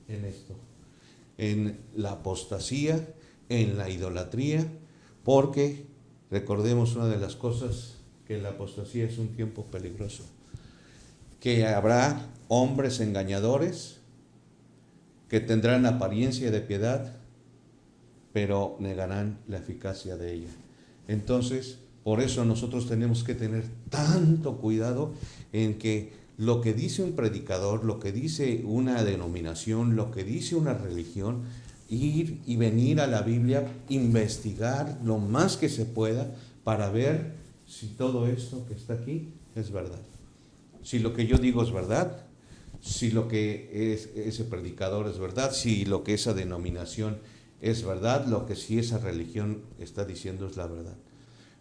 en esto, en la apostasía, en la idolatría, porque recordemos una de las cosas, que la apostasía es un tiempo peligroso, que habrá hombres engañadores que tendrán apariencia de piedad, pero negarán la eficacia de ella. Entonces, por eso nosotros tenemos que tener tanto cuidado en que lo que dice un predicador, lo que dice una denominación, lo que dice una religión, ir y venir a la Biblia, investigar lo más que se pueda para ver si todo esto que está aquí es verdad. Si lo que yo digo es verdad, si lo que es ese predicador es verdad, si lo que esa denominación es verdad, lo que sí esa religión está diciendo es la verdad.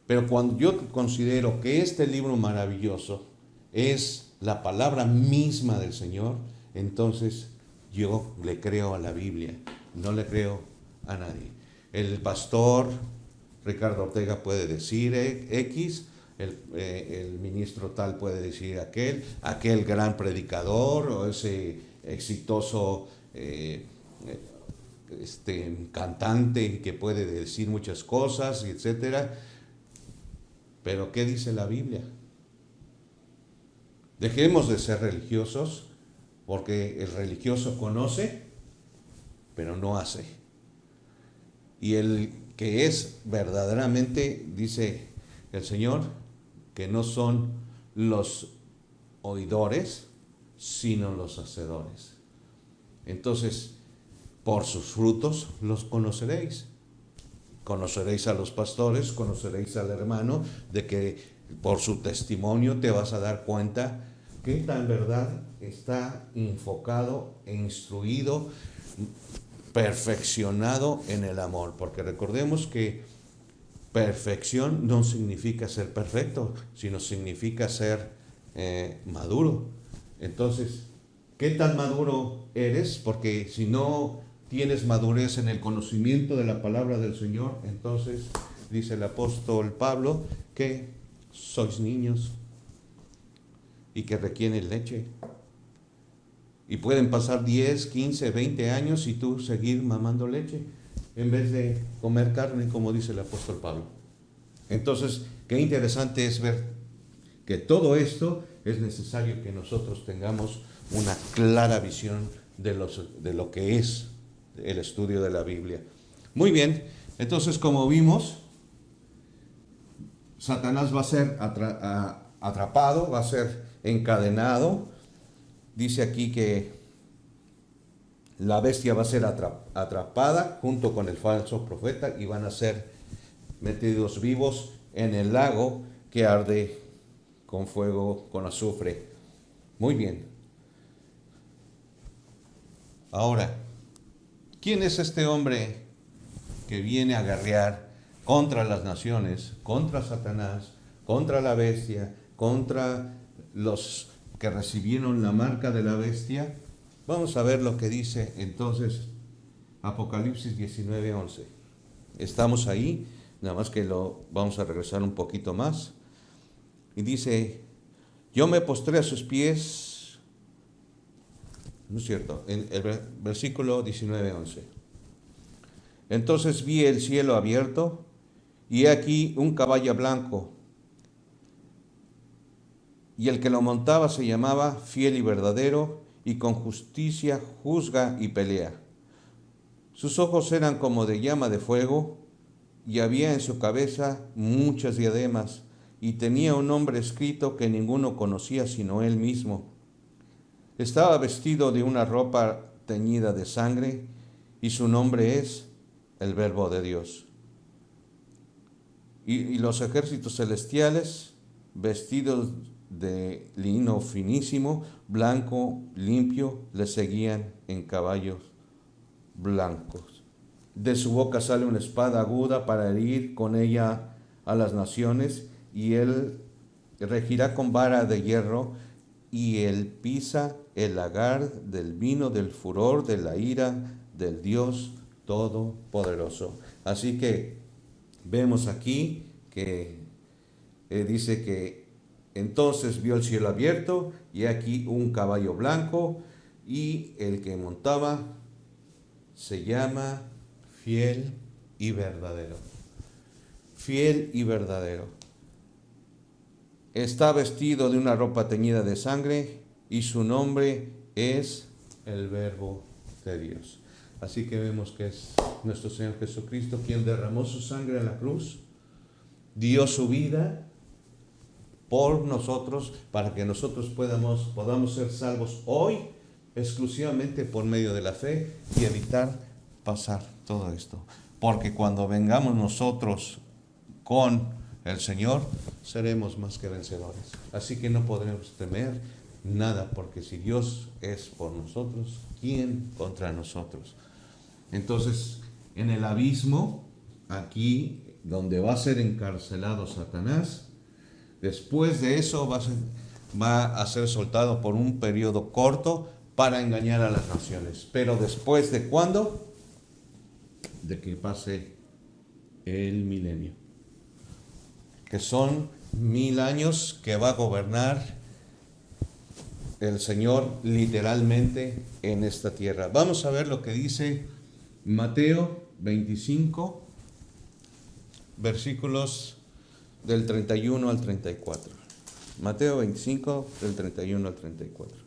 Pero cuando yo considero que este libro maravilloso es la palabra misma del Señor, entonces yo le creo a la Biblia, no le creo a nadie. El pastor Ricardo Ortega puede decir X, el ministro tal puede decir aquel gran predicador o ese exitoso cantante que puede decir muchas cosas, etcétera. Pero ¿qué dice la Biblia? Dejemos de ser religiosos, porque el religioso conoce, pero no hace. Y el que es verdaderamente, dice el Señor, que no son los oidores, sino los hacedores. Entonces, por sus frutos los conoceréis. Conoceréis a los pastores, conoceréis al hermano, de que por su testimonio te vas a dar cuenta que tan verdad está enfocado e instruido, perfeccionado en el amor. Porque recordemos que perfección no significa ser perfecto, sino significa ser maduro. Entonces, ¿qué tan maduro eres? Porque si no tienes madurez en el conocimiento de la palabra del Señor, entonces dice el apóstol Pablo que sois niños y que requieren leche. Y pueden pasar 10, 15, 20 años y tú seguir mamando leche en vez de comer carne, como dice el apóstol Pablo. Entonces, qué interesante es ver que todo esto es necesario que nosotros tengamos una clara visión de lo que es el estudio de la Biblia. Muy bien, entonces como vimos, Satanás va a ser atrapado, va a ser encadenado. Dice aquí que la bestia va a ser atrapada junto con el falso profeta y van a ser metidos vivos en el lago que arde con fuego, con azufre. Muy bien. Ahora, ¿quién es este hombre que viene a guerrear contra las naciones, contra Satanás, contra la bestia, contra los que recibieron la marca de la bestia? Vamos a ver lo que dice entonces Apocalipsis 19:11. Estamos ahí, nada más que lo vamos a regresar un poquito más. Y dice, yo me postré a sus pies, no es cierto, en el versículo 19:11. Entonces vi el cielo abierto, y he aquí un caballo blanco, y el que lo montaba se llamaba Fiel y Verdadero, y con justicia juzga y pelea. Sus ojos eran como de llama de fuego, y había en su cabeza muchas diademas, y tenía un nombre escrito que ninguno conocía sino él mismo. Estaba vestido de una ropa teñida de sangre, y su nombre es el Verbo de Dios. Y los ejércitos celestiales, vestidos de lino finísimo, blanco, limpio, le seguían en caballos blancos. De su boca sale una espada aguda para herir con ella a las naciones, y él regirá con vara de hierro, y él pisa el lagar del vino del furor de la ira del Dios Todopoderoso. Así que vemos aquí que dice que entonces vio el cielo abierto, y aquí un caballo blanco, y el que montaba se llama Fiel y Verdadero. Fiel y verdadero. Está vestido de una ropa teñida de sangre, y su nombre es el Verbo de Dios. Así que vemos que es nuestro Señor Jesucristo quien derramó su sangre en la cruz, dio su vida por nosotros, para que nosotros podamos ser salvos hoy, exclusivamente por medio de la fe, y evitar pasar todo esto. Porque cuando vengamos nosotros con el Señor, seremos más que vencedores. Así que no podremos temer nada, porque si Dios es por nosotros, ¿quién contra nosotros? Entonces, en el abismo, aquí donde va a ser encarcelado Satanás. Después de eso va a ser soltado por un periodo corto para engañar a las naciones. Pero después de ¿cuándo? De que pase el milenio, que son 1000 años que va a gobernar el Señor literalmente en esta tierra. Vamos a ver lo que dice Mateo 25, versículos del 31 al 34. Mateo 25, del 31 al 34.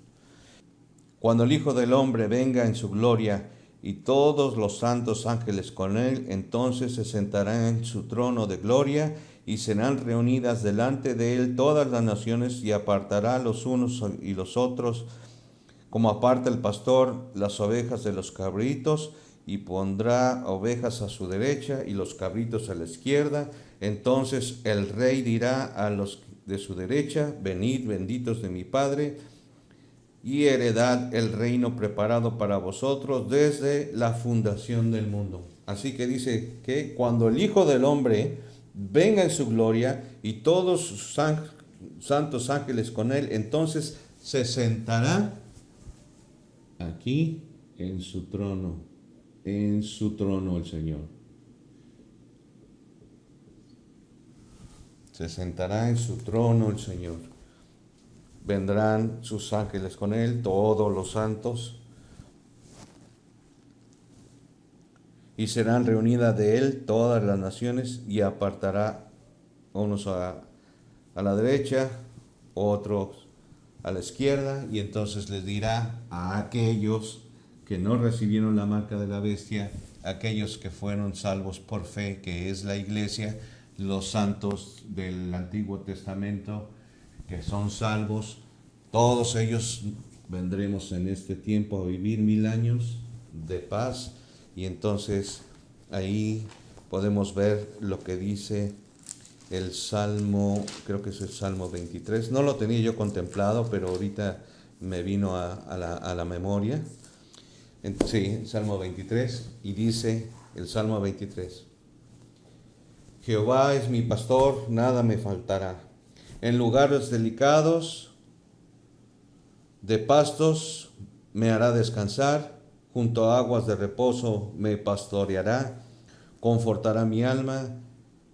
Cuando el Hijo del Hombre venga en su gloria y todos los santos ángeles con él, entonces se sentará en su trono de gloria y serán reunidas delante de él todas las naciones y apartará los unos y los otros, como aparta el pastor las ovejas de los cabritos, y pondrá ovejas a su derecha y los cabritos a la izquierda. Entonces el rey dirá a los de su derecha: venid, benditos de mi Padre, y heredad el reino preparado para vosotros desde la fundación del mundo. Así que dice que cuando el Hijo del Hombre venga en su gloria y todos sus santos ángeles con él, entonces se sentará aquí en su trono el Señor. Se sentará en su trono el Señor. Vendrán sus ángeles con él, todos los santos, y serán reunidas de él todas las naciones, y apartará unos a la derecha, otros a la izquierda, y entonces les dirá a aquellos que no recibieron la marca de la bestia, aquellos que fueron salvos por fe, que es la iglesia, los santos del Antiguo Testamento, que son salvos, todos ellos vendremos en este tiempo a vivir 1000 años de paz. Y entonces ahí podemos ver lo que dice el Salmo, creo que es el Salmo 23. No lo tenía yo contemplado, pero ahorita me vino a la memoria. Sí, Salmo 23, y dice el Salmo 23: Jehová es mi pastor, nada me faltará. En lugares delicados de pastos me hará descansar, junto a aguas de reposo me pastoreará, confortará mi alma,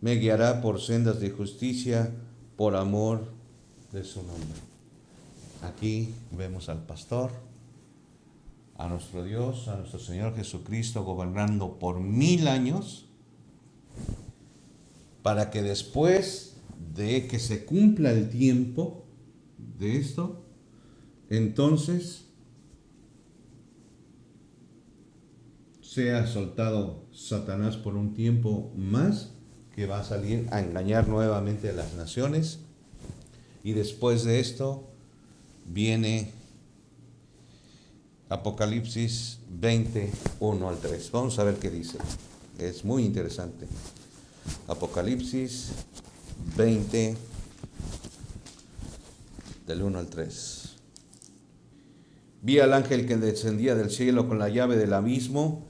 me guiará por sendas de justicia, por amor de su nombre. Aquí vemos al pastor, a nuestro Dios, a nuestro Señor Jesucristo, gobernando por 1000 años, para que después de que se cumpla el tiempo de esto, entonces sea soltado Satanás por un tiempo más, que va a salir a engañar nuevamente a las naciones. Y después de esto viene Apocalipsis 21 al 3. Vamos a ver qué dice. Es muy interesante. Apocalipsis 20, del 1 al 3. Vi al ángel que descendía del cielo con la llave del abismo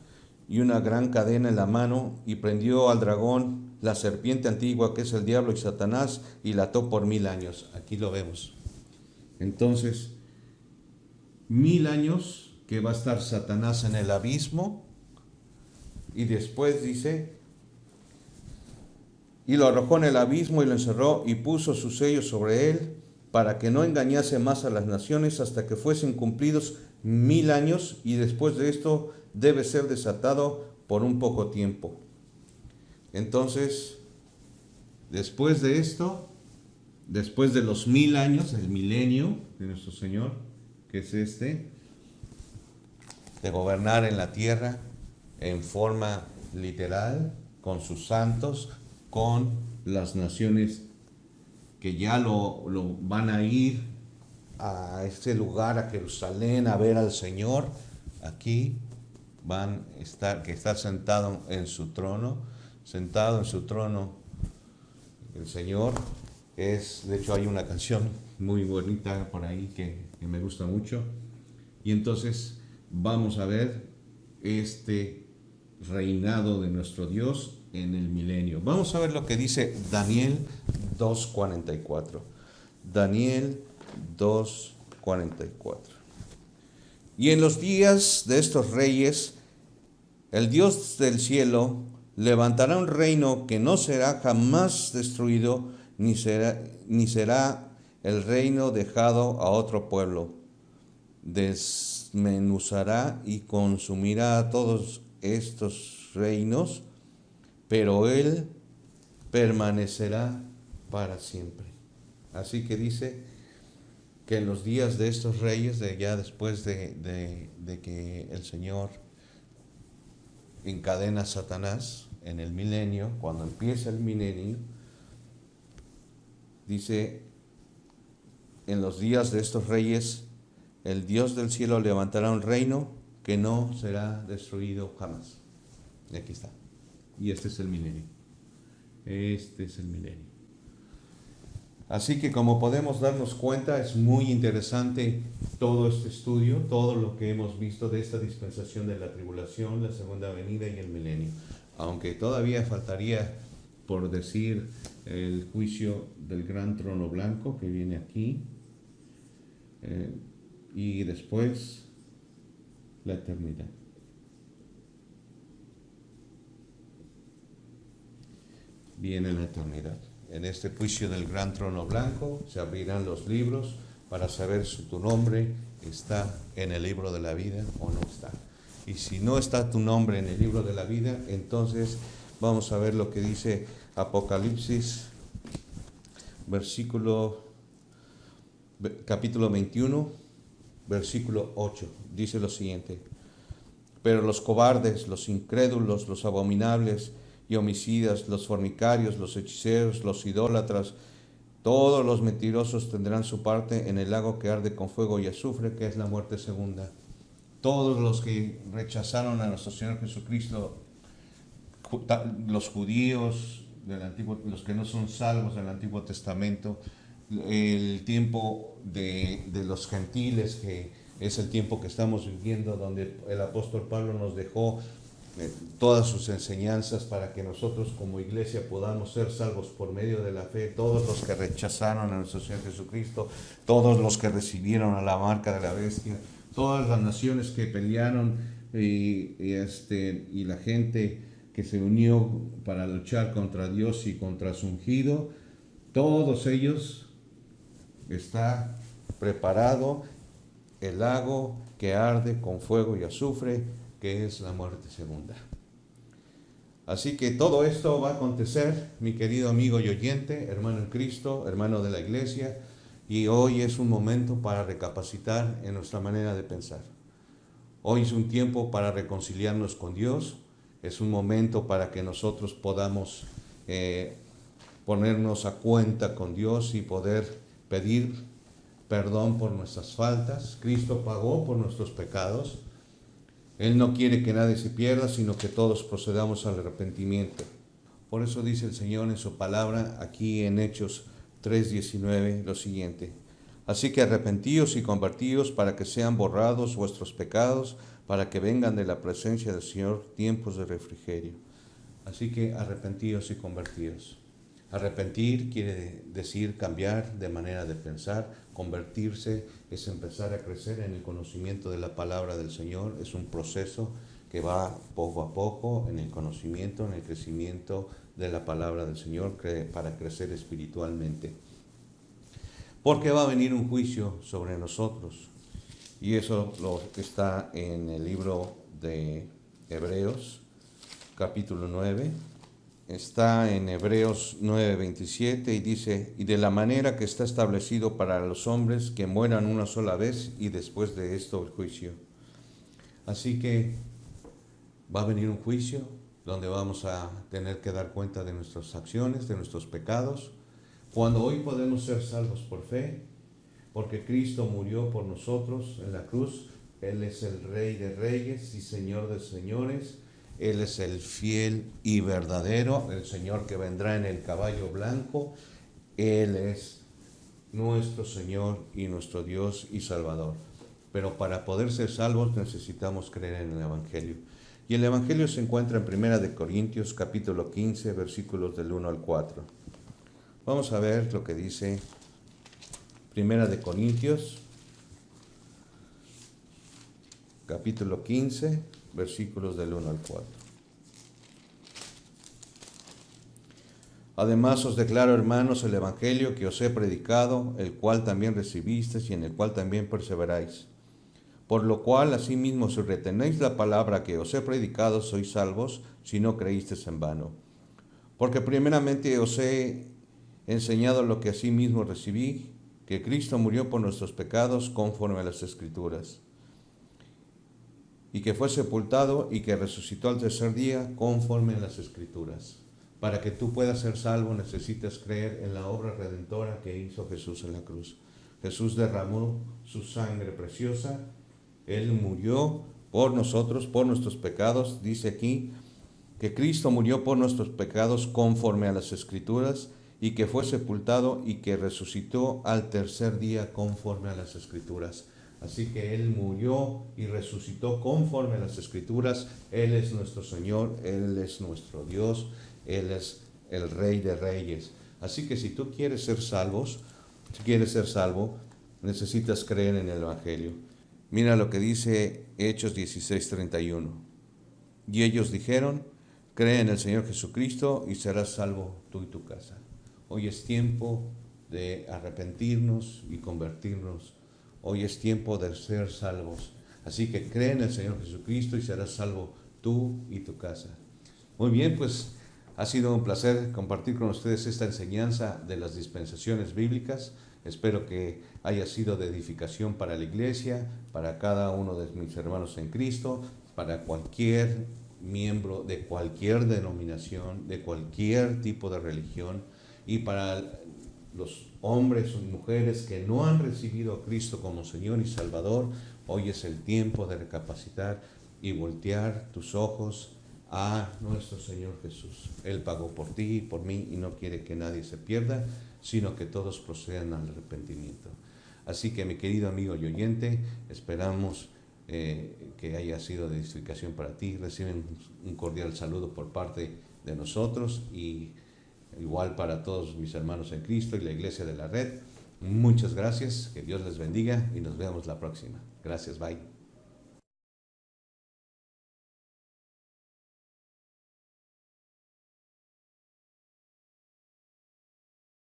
y una gran cadena en la mano, y prendió al dragón, la serpiente antigua, que es el diablo y Satanás, y la ató por 1000 años. Aquí lo vemos. Entonces, 1000 años que va a estar Satanás en el abismo, y después dice: y lo arrojó en el abismo y lo encerró y puso su sello sobre él, para que no engañase más a las naciones hasta que fuesen cumplidos 1000 años, y después de esto debe ser desatado por un poco tiempo. Entonces, después de esto, después de los 1000 años, el milenio de nuestro Señor, que es de gobernar en la tierra en forma literal, con sus santos, con las naciones que ya lo van a ir a ese lugar, a Jerusalén, a ver al Señor. Aquí van a estar, que está sentado en su trono el Señor. De hecho hay una canción muy bonita por ahí que me gusta mucho. Y entonces vamos a ver reinado de nuestro Dios en el milenio. Vamos a ver lo que dice Daniel 2:44. Daniel 2:44. Y en los días de estos reyes, el Dios del cielo levantará un reino que no será jamás destruido, ni será el reino dejado a otro pueblo. Desmenuzará y consumirá a todos estos reinos, pero él permanecerá para siempre. Así que dice que en los días de estos reyes, ya después de que el Señor encadena a Satanás en el milenio, cuando empieza el milenio, dice, en los días de estos reyes, el Dios del cielo levantará un reino que no será destruido jamás. Y aquí está. Y este es el milenio. Este es el milenio. Así que como podemos darnos cuenta, es muy interesante todo este estudio, todo lo que hemos visto de esta dispensación de la tribulación, la segunda venida y el milenio. Aunque todavía faltaría por decir el juicio del gran trono blanco que viene aquí, y después la eternidad. Viene la eternidad. En este juicio del gran trono blanco se abrirán los libros para saber si tu nombre está en el libro de la vida o no está. Y si no está tu nombre en el libro de la vida, entonces vamos a ver lo que dice Apocalipsis, capítulo 21, versículo 8. Dice lo siguiente: pero los cobardes, los incrédulos, los abominables y homicidas, los fornicarios, los hechiceros, los idólatras, todos los mentirosos tendrán su parte en el lago que arde con fuego y azufre, que es la muerte segunda. Todos los que rechazaron a nuestro Señor Jesucristo, los judíos del Antiguo, los que no son salvos del Antiguo Testamento, el tiempo de los gentiles, que es el tiempo que estamos viviendo, donde el apóstol Pablo nos dejó todas sus enseñanzas para que nosotros como iglesia podamos ser salvos por medio de la fe. Todos los que rechazaron a nuestro Señor Jesucristo, todos los que recibieron a la marca de la bestia, todas las naciones que pelearon y la gente que se unió para luchar contra Dios y contra su ungido, todos ellos está preparado el lago que arde con fuego y azufre, que es la muerte segunda. Así que todo esto va a acontecer, mi querido amigo y oyente, hermano en Cristo, hermano de la iglesia, y hoy es un momento para recapacitar en nuestra manera de pensar. Hoy es un tiempo para reconciliarnos con Dios, es un momento para que nosotros podamos ponernos a cuenta con Dios y poder pedir perdón por nuestras faltas. Cristo pagó por nuestros pecados. Él no quiere que nadie se pierda, sino que todos procedamos al arrepentimiento. Por eso dice el Señor en su palabra, aquí en Hechos 3:19, lo siguiente: así que arrepentíos y convertíos para que sean borrados vuestros pecados, para que vengan de la presencia del Señor tiempos de refrigerio. Así que arrepentíos y convertíos. Arrepentir quiere decir cambiar de manera de pensar. Convertirse es empezar a crecer en el conocimiento de la palabra del Señor. Es un proceso que va poco a poco en el conocimiento, en el crecimiento de la palabra del Señor para crecer espiritualmente. Porque va a venir un juicio sobre nosotros. Y eso lo está en el libro de Hebreos, capítulo 9. Está en Hebreos 9:27 y dice: y de la manera que está establecido para los hombres que mueran una sola vez y después de esto el juicio. Así que va a venir un juicio donde vamos a tener que dar cuenta de nuestras acciones, de nuestros pecados. Cuando hoy podemos ser salvos por fe, porque Cristo murió por nosotros en la cruz. Él es el Rey de Reyes y Señor de Señores. Él es el fiel y verdadero, el Señor que vendrá en el caballo blanco. Él es nuestro Señor y nuestro Dios y Salvador. Pero para poder ser salvos necesitamos creer en el Evangelio. Y el Evangelio se encuentra en 1 Corintios capítulo 15, versículos del 1 al 4. Vamos a ver lo que dice 1 Corintios capítulo 15, versículos del 1 al 4. Además os declaro, hermanos, el Evangelio que os he predicado, el cual también recibisteis y en el cual también perseveráis. Por lo cual, asimismo, si retenéis la palabra que os he predicado, sois salvos, si no creísteis en vano. Porque primeramente os he enseñado lo que asimismo recibí, que Cristo murió por nuestros pecados conforme a las Escrituras, y que fue sepultado y que resucitó al tercer día conforme a las Escrituras. Para que tú puedas ser salvo necesitas creer en la obra redentora que hizo Jesús en la cruz. Jesús derramó su sangre preciosa, Él murió por nosotros, por nuestros pecados. Dice aquí que Cristo murió por nuestros pecados conforme a las Escrituras y que fue sepultado y que resucitó al tercer día conforme a las Escrituras. Así que Él murió y resucitó conforme a las Escrituras. Él es nuestro Señor, Él es nuestro Dios, Él es el Rey de Reyes. Así que si tú quieres ser salvo, necesitas creer en el Evangelio. Mira lo que dice Hechos 16:31. Y ellos dijeron, cree en el Señor Jesucristo y serás salvo tú y tu casa. Hoy es tiempo de arrepentirnos y convertirnos. Hoy es tiempo de ser salvos. Así que cree en el Señor Jesucristo y serás salvo tú y tu casa. Muy bien, pues ha sido un placer compartir con ustedes esta enseñanza de las dispensaciones bíblicas. Espero que haya sido de edificación para la iglesia, para cada uno de mis hermanos en Cristo, para cualquier miembro de cualquier denominación, de cualquier tipo de religión, y para los hombres y mujeres que no han recibido a Cristo como Señor y Salvador. Hoy es el tiempo de recapacitar y voltear tus ojos a nuestro Señor Jesús. Él pagó por ti y por mí y no quiere que nadie se pierda, sino que todos procedan al arrepentimiento. Así que, mi querido amigo y oyente, esperamos que haya sido de edificación para ti. Reciben un cordial saludo por parte de nosotros y igual para todos mis hermanos en Cristo y la Iglesia de la Red. Muchas gracias, que Dios les bendiga y nos vemos la próxima. Gracias, bye.